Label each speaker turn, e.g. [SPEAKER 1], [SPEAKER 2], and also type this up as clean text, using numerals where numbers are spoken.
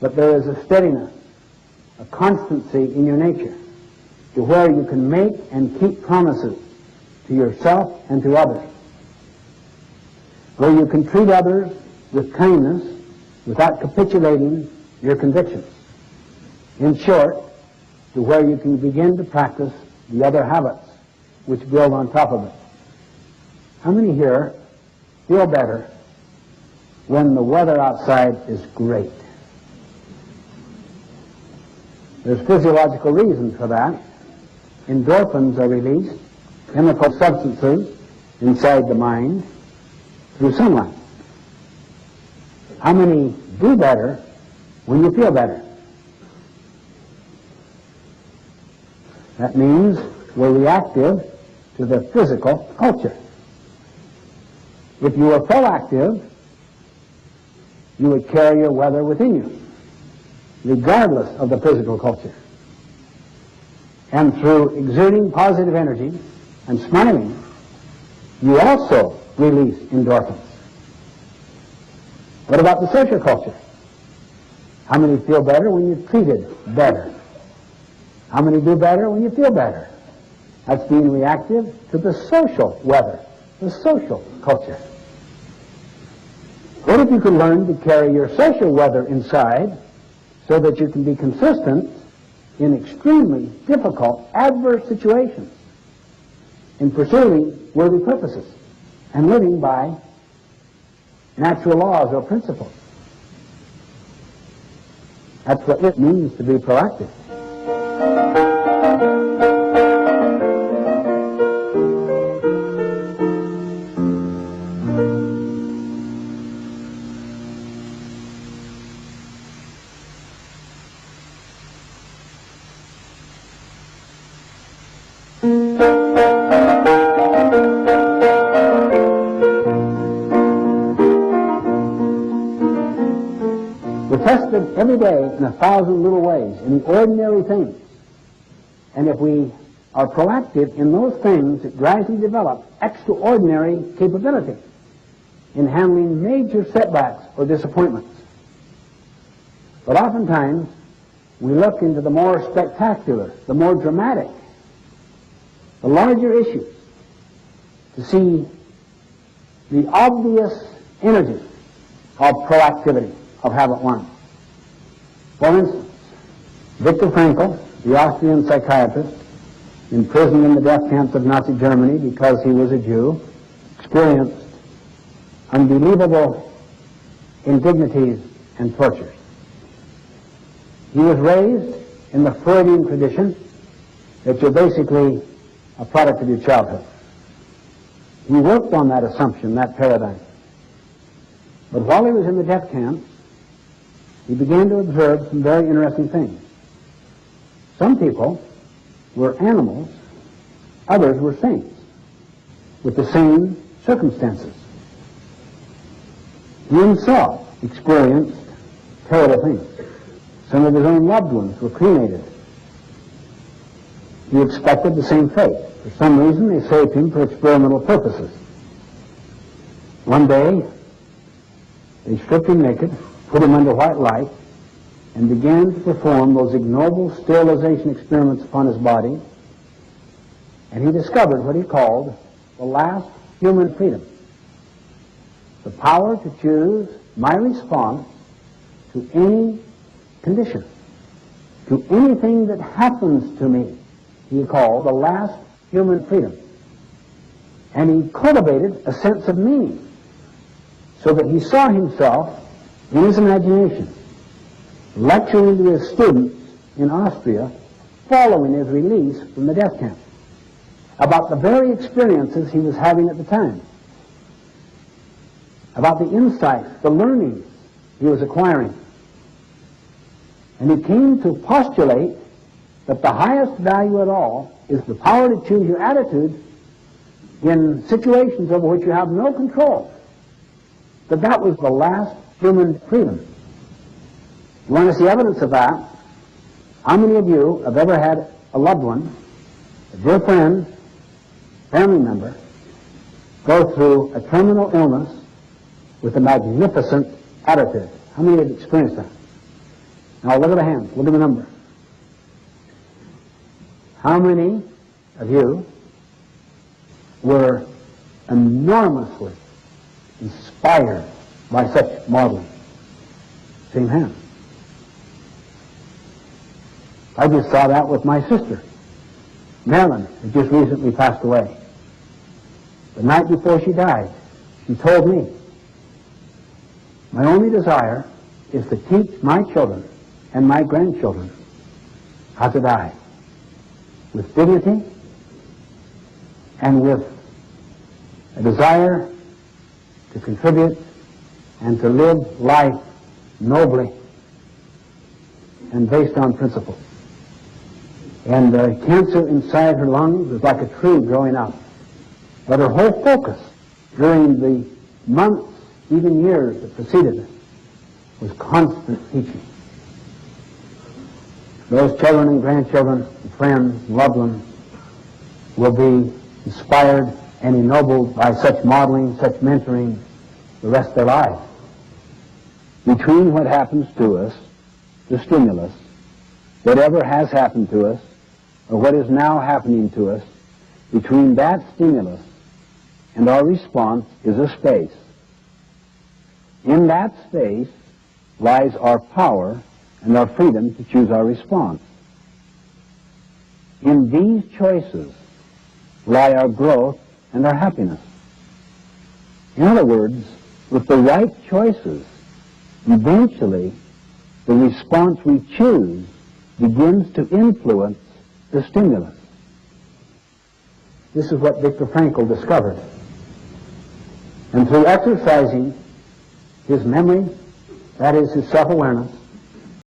[SPEAKER 1] but there is a steadiness, a constancy in your nature to where you can make and keep promises to yourself and to others, where you can treat others with kindness without capitulating your convictions. In short, to where you can begin to practice the other habits which build on top of it. How many here feel better when the weather outside is great? There's physiological reasons for that. Endorphins are released, chemical substances inside the mind through sunlight. How many do better when you feel better? That means we're reactive to the physical culture. If you were proactive, you would carry your weather within you, regardless of the physical culture. And through exerting positive energy and smiling, you also release endorphins. What about the social culture? How many feel better when you're treated better? How many do better when you feel better? That's being reactive to the social weather, the social culture. What if you could learn to carry your social weather inside so that you can be consistent in extremely difficult, adverse situations in pursuing worthy purposes and living by natural laws or principles? That's what it means to be proactive. We're tested every day in 1,000 little ways, in the ordinary things. And if we are proactive in those things, it gradually develops extraordinary capability in handling major setbacks or disappointments. But oftentimes, we look into the more spectacular, the more dramatic, the larger issues to see the obvious energy of proactivity, of habit one. For instance, Viktor Frankl, the Austrian psychiatrist, imprisoned in the death camps of Nazi Germany because he was a Jew, experienced unbelievable indignities and tortures. He was raised in the Freudian tradition that you're basically a product of your childhood. He worked on that assumption, that paradigm. But while he was in the death camps, he began to observe some very interesting things. Some people were animals, others were saints, with the same circumstances. He himself experienced terrible things. Some of his own loved ones were cremated. He expected the same fate. For some reason, they saved him for experimental purposes. One day, they stripped him naked, put him under white light, and began to perform those ignoble sterilization experiments upon his body, and he discovered what he called the last human freedom. The power to choose my response to any condition, to anything that happens to me, he called the last human freedom. And he cultivated a sense of meaning, so that he saw himself in his imagination lecturing to his students in Austria following his release from the death camp about the very experiences he was having at the time, about the insights, the learnings he was acquiring. And he came to postulate that the highest value at all is the power to choose your attitude in situations over which you have no control. That was the last human freedom. You want to see evidence of that? How many of you have ever had a loved one, a dear friend, family member, go through a terminal illness with a magnificent attitude? How many have experienced that? Now look at the hands. Look at the number. How many of you were enormously inspired by such modeling? Same hand. I just saw that with my sister, Marilyn, who just recently passed away. The night before she died, she told me, my only desire is to teach my children and my grandchildren how to die with dignity and with a desire to contribute and to live life nobly and based on principle. And the cancer inside her lungs was like a tree growing up. But her whole focus during the months, even years that preceded it, was constant teaching. Those children and grandchildren, and friends, and loved ones will be inspired and ennobled by such modeling, such mentoring the rest of their lives. Between what happens to us, the stimulus, whatever has happened to us, or what is now happening to us, between that stimulus and our response is a space. In that space lies our power and our freedom to choose our response. In these choices lie our growth and our happiness. In other words, with the right choices, eventually the response we choose begins to influence the stimulus. This is what Viktor Frankl discovered. And through exercising his memory, that is his self-awareness,